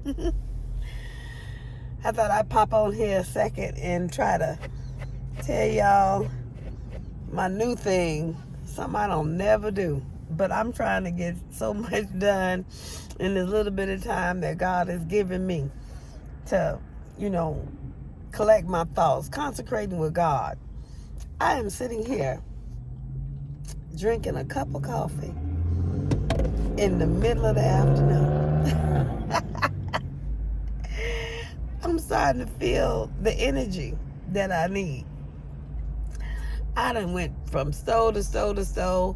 I thought I'd pop on here a second and try to tell y'all my new thing, something I don't never do. But I'm trying to get so much done in this little bit of time that God has given me to, you know, collect my thoughts, consecrating with God. I am sitting here drinking a cup of coffee in the middle of the afternoon. I'm starting to feel the energy that I need. I done went from store to store to store,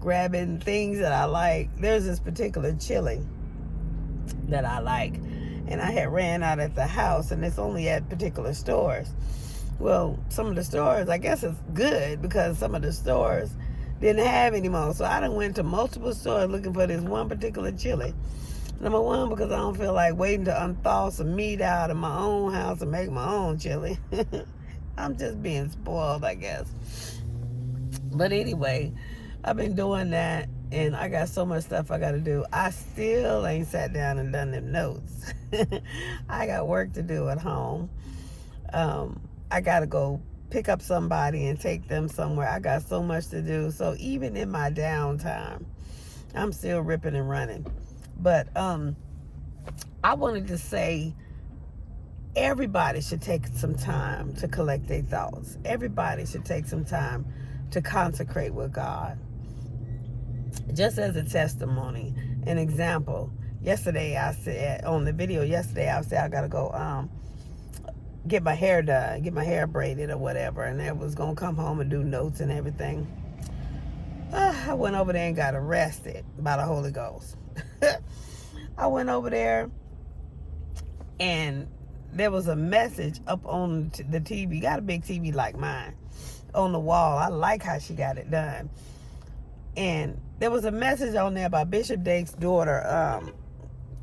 grabbing things that I like. There's this particular chili that I like, and I had ran out at the house, and it's only at particular stores. Well, some of the stores, I guess it's good because some of the stores didn't have any more. So I done went to multiple stores looking for this one particular chili. Number one, because I don't feel like waiting to unthaw some meat out of my own house and make my own chili. I'm just being spoiled, I guess. But anyway, I've been doing that, and I got so much stuff I got to do. I still ain't sat down and done them notes. I got work to do at home. I got to go pick up somebody and take them somewhere. I got so much to do. So even in my downtime, I'm still ripping and running. But I wanted to say everybody should take some time to collect their thoughts. Everybody should take some time to consecrate with God. Just as a testimony, an example. Yesterday, I said on the video yesterday, I said I got to go get my hair done, get my hair braided or whatever, and I was going to come home and do notes and everything. I went over there and got arrested by the Holy Ghost. I went over there, and there was a message up on the TV. Got a big TV like mine on the wall. I like how she got it done. And there was a message on there by Bishop Jakes' daughter,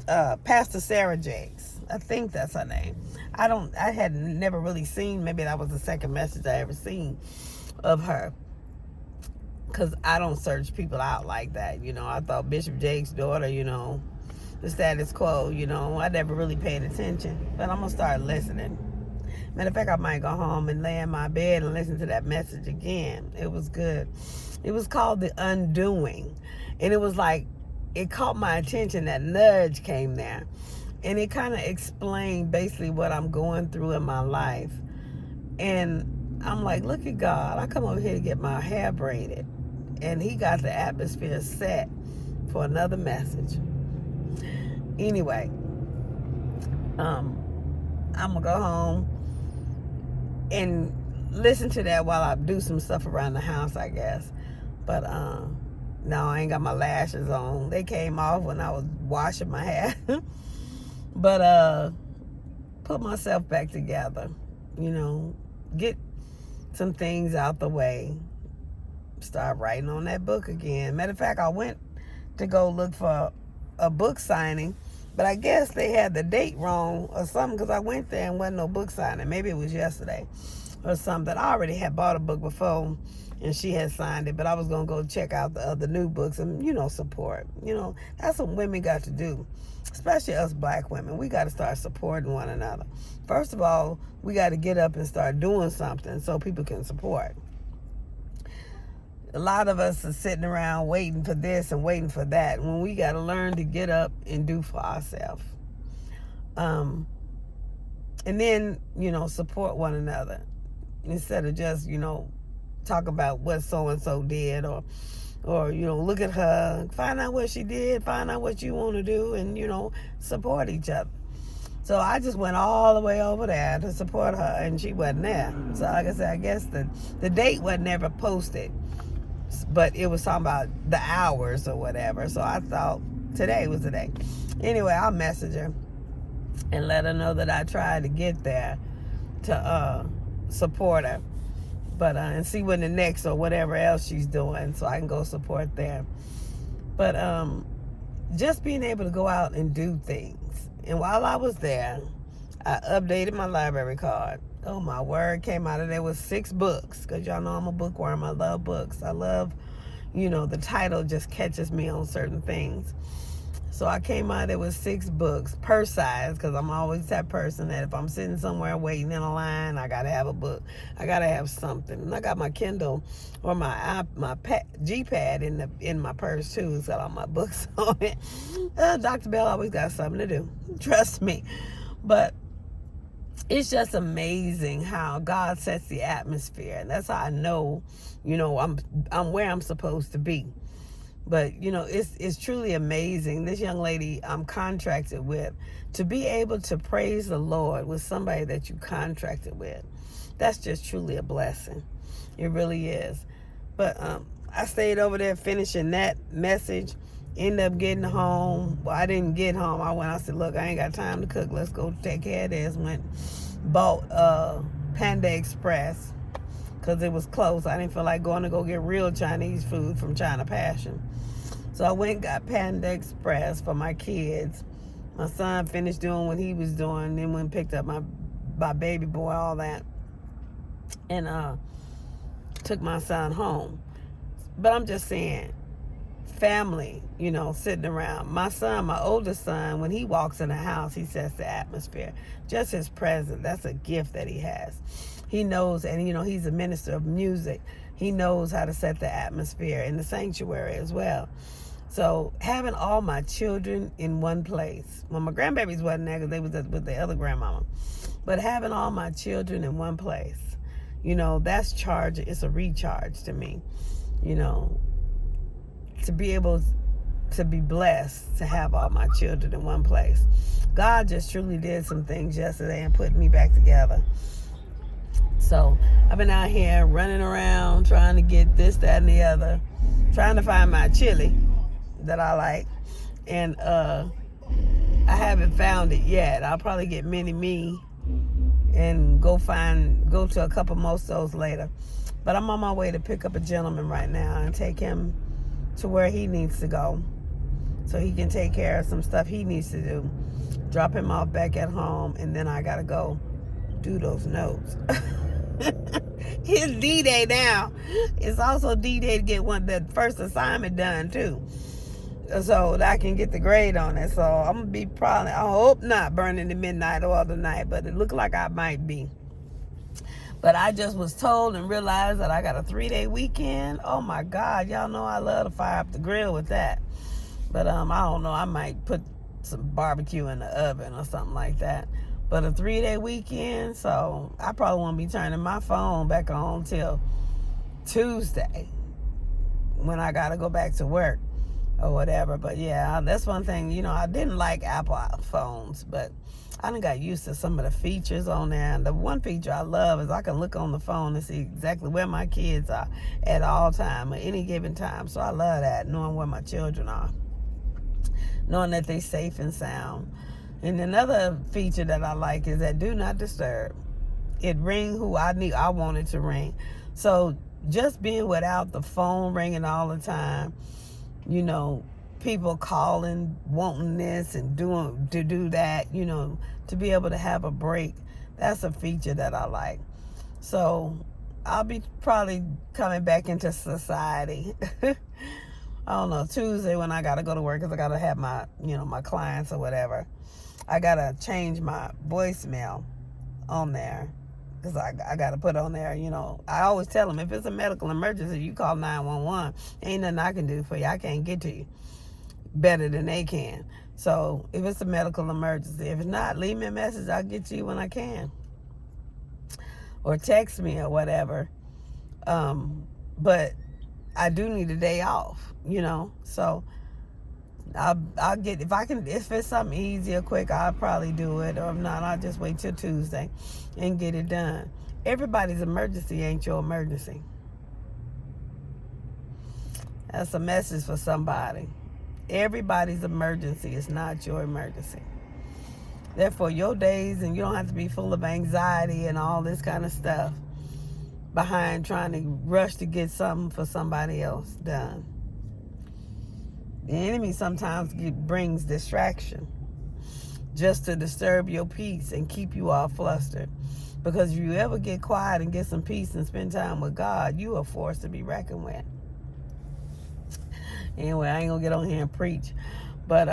Pastor Sarah Jakes. I think that's her name. I had never really seen, maybe that was the second message I ever seen of her. Because I don't search people out like that, you know. I thought Bishop Jakes' daughter, you know, the status quo, you know. I never really paid attention. But I'm going to start listening. Matter of fact, I might go home and lay in my bed and listen to that message again. It was good. It was called The Undoing. And it was like, it caught my attention. That nudge came there. And it kind of explained basically what I'm going through in my life. And I'm like, look at God. I come over here to get my hair braided. And he got the atmosphere set for another message. Anyway, I'm going to go home and listen to that while I do some stuff around the house, I guess. But no, I ain't got my lashes on. They came off when I was washing my hair. But put myself back together, you know, get some things out the way, start writing on that book again. Matter of fact, I went to go look for a book signing, but I guess they had the date wrong or something, because I went there and wasn't no book signing. Maybe it was yesterday or something. I already had bought a book before and she had signed it, but I was going to go check out the other new books and, you know, support. You know, that's what women got to do, especially us black women. We got to start supporting one another. First of all, we got to get up and start doing something so people can support. A lot of us are sitting around waiting for this and waiting for that, when we got to learn to get up and do for ourselves. And then, you know, support one another instead of just, you know, talk about what so-and-so did, or, you know, look at her, find out what she did, find out what you want to do, and, you know, support each other. So I just went all the way over there to support her, and she wasn't there. So like I said, I guess the date wasn't never posted, but it was talking about the hours or whatever. So I thought today was the day. Anyway, I'll message her and let her know that I tried to get there to support her. But and see when the next or whatever else she's doing, so I can go support there. But just being able to go out and do things. And while I was there, I updated my library card. Oh my word, came out of there with 6 books, because y'all know I'm a bookworm. I love books. I love, you know, the title just catches me on certain things. So I came out there with 6 books, purse size, because I'm always that person that if I'm sitting somewhere waiting in a line, I got to have a book. I got to have something. And I got my Kindle or my G-Pad in my purse, too. It's got all my books on it. Dr. Bell always got something to do. Trust me. But it's just amazing how God sets the atmosphere. And that's how I know, I'm where I'm supposed to be. But, it's truly amazing. This young lady I'm contracted with, to be able to praise the Lord with somebody that you contracted with, that's just truly a blessing. It really is. But I stayed over there finishing that message, ended up getting home. Well, I didn't get home. I said, look, I ain't got time to cook. Let's go take care of this. Bought Panda Express because it was close. I didn't feel like going to go get real Chinese food from China Passion. So I went and got Panda Express for my kids. My son finished doing what he was doing, then went and picked up my baby boy, all that, and took my son home. But I'm just saying, family, sitting around. My son, my oldest son, when he walks in the house, he sets the atmosphere. Just his presence, that's a gift that he has. He knows, and he's a minister of music. He knows how to set the atmosphere in the sanctuary as well. So having all my children in one place. Well, my grandbabies wasn't there because they was with the other grandmama. But having all my children in one place, that's charge. It's a recharge to me. To be able to be blessed to have all my children in one place. God just truly did some things yesterday and put me back together. So I've been out here running around trying to get this, that, and the other, trying to find my chili that I like, and I haven't found it yet. I'll probably get Mini Me and go to a couple more stores later. But I'm on my way to pick up a gentleman right now and take him to where he needs to go so he can take care of some stuff he needs to do. Drop him off back at home, and then I gotta go do those notes. It's D-Day now. It's also D-Day to get that first assignment done too, so that I can get the grade on it. So I'm gonna be I hope not burning the midnight oil tonight, but it looked like I might be. But I just was told and realized that I got a 3-day weekend. Oh my God, y'all know I love to fire up the grill with that. But I don't know, I might put some barbecue in the oven or something like that. But a 3-day weekend, so I probably won't be turning my phone back on till Tuesday when I gotta go back to work or whatever. But yeah, that's one thing, I didn't like Apple phones, but I done got used to some of the features on there. And the one feature I love is I can look on the phone and see exactly where my kids are at all time, at any given time. So I love that, knowing where my children are, knowing that they're safe and sound. And another feature that I like is that do not disturb. It ring who I want it to ring. So just being without the phone ringing all the time, people calling, wanting this and to do that, to be able to have a break, that's a feature that I like. So I'll be probably coming back into society. I don't know, Tuesday when I got to go to work because I got to have my, my clients or whatever. I got to change my voicemail on there because I got to put on there, I always tell them if it's a medical emergency, you call 911. Ain't nothing I can do for you. I can't get to you better than they can. So if it's a medical emergency, if it's not, leave me a message. I'll get to you when I can. Or text me or whatever. But I do need a day off, so I'll get, if it's something easy or quick, I'll probably do it. Or if not, I'll just wait till Tuesday and get it done. Everybody's emergency ain't your emergency. That's a message for somebody. Everybody's emergency is not your emergency. Therefore, your days, and you don't have to be full of anxiety and all this kind of stuff behind trying to rush to get something for somebody else done. The enemy sometimes brings distraction just to disturb your peace and keep you all flustered. Because if you ever get quiet and get some peace and spend time with God, you are a force to be reckoned with. Anyway, I ain't gonna get on here and preach. But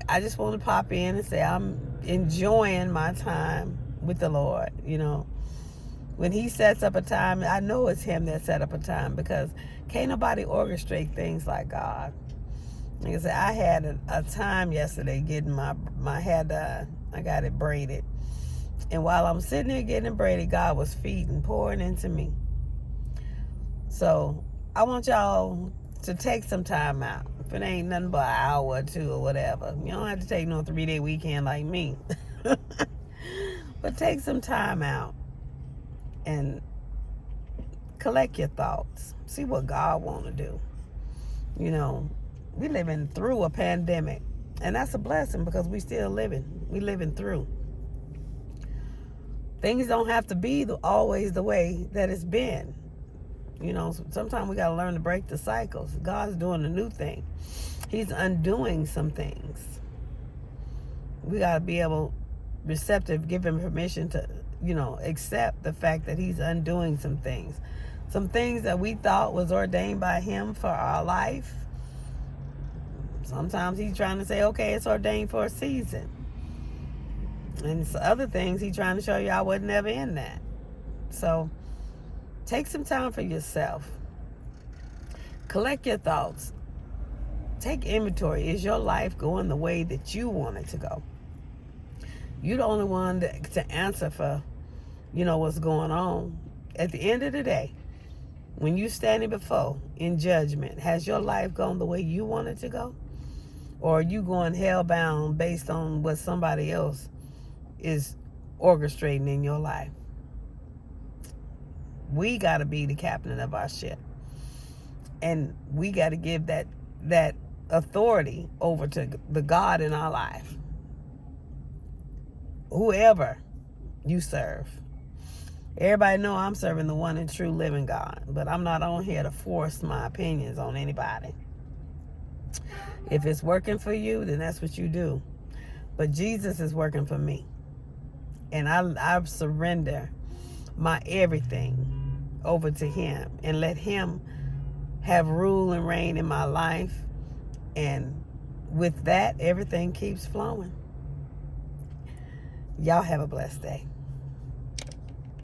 I just want to pop in and say I'm enjoying my time with the Lord. You know, when he sets up a time, I know it's him that set up a time, because can't nobody orchestrate things like God. Like I said, I had a time yesterday getting my hair done. I got it braided. And while I'm sitting there getting it braided, God was feeding, pouring into me. So I want y'all to take some time out. If it ain't nothing but an hour or two or whatever. You don't have to take no 3-day weekend like me. But take some time out and collect your thoughts. See what God want to do. You know, we living through a pandemic. And that's a blessing, because we still living. We living through. Things don't have to be always the way that it's been. You know, sometimes we got to learn to break the cycles. God's doing a new thing. He's undoing some things. We got to be able, receptive, give him permission to, accept the fact that he's undoing some things. Some things that we thought was ordained by him for our life. Sometimes he's trying to say, okay, it's ordained for a season. And other things he's trying to show you I was never in that. So take some time for yourself. Collect your thoughts. Take inventory. Is your life going the way that you want it to go? You're the only one to answer for, what's going on. At the end of the day, when you're standing before in judgment, has your life gone the way you want it to go? Or are you going hellbound based on what somebody else is orchestrating in your life? We got to be the captain of our ship. And we got to give that authority over to the God in our life. Whoever you serve. Everybody know I'm serving the one and true living God. But I'm not on here to force my opinions on anybody. If it's working for you, then that's what you do. But Jesus is working for me. And I surrender my everything over to him and let him have rule and reign in my life. And with that, everything keeps flowing. Y'all have a blessed day.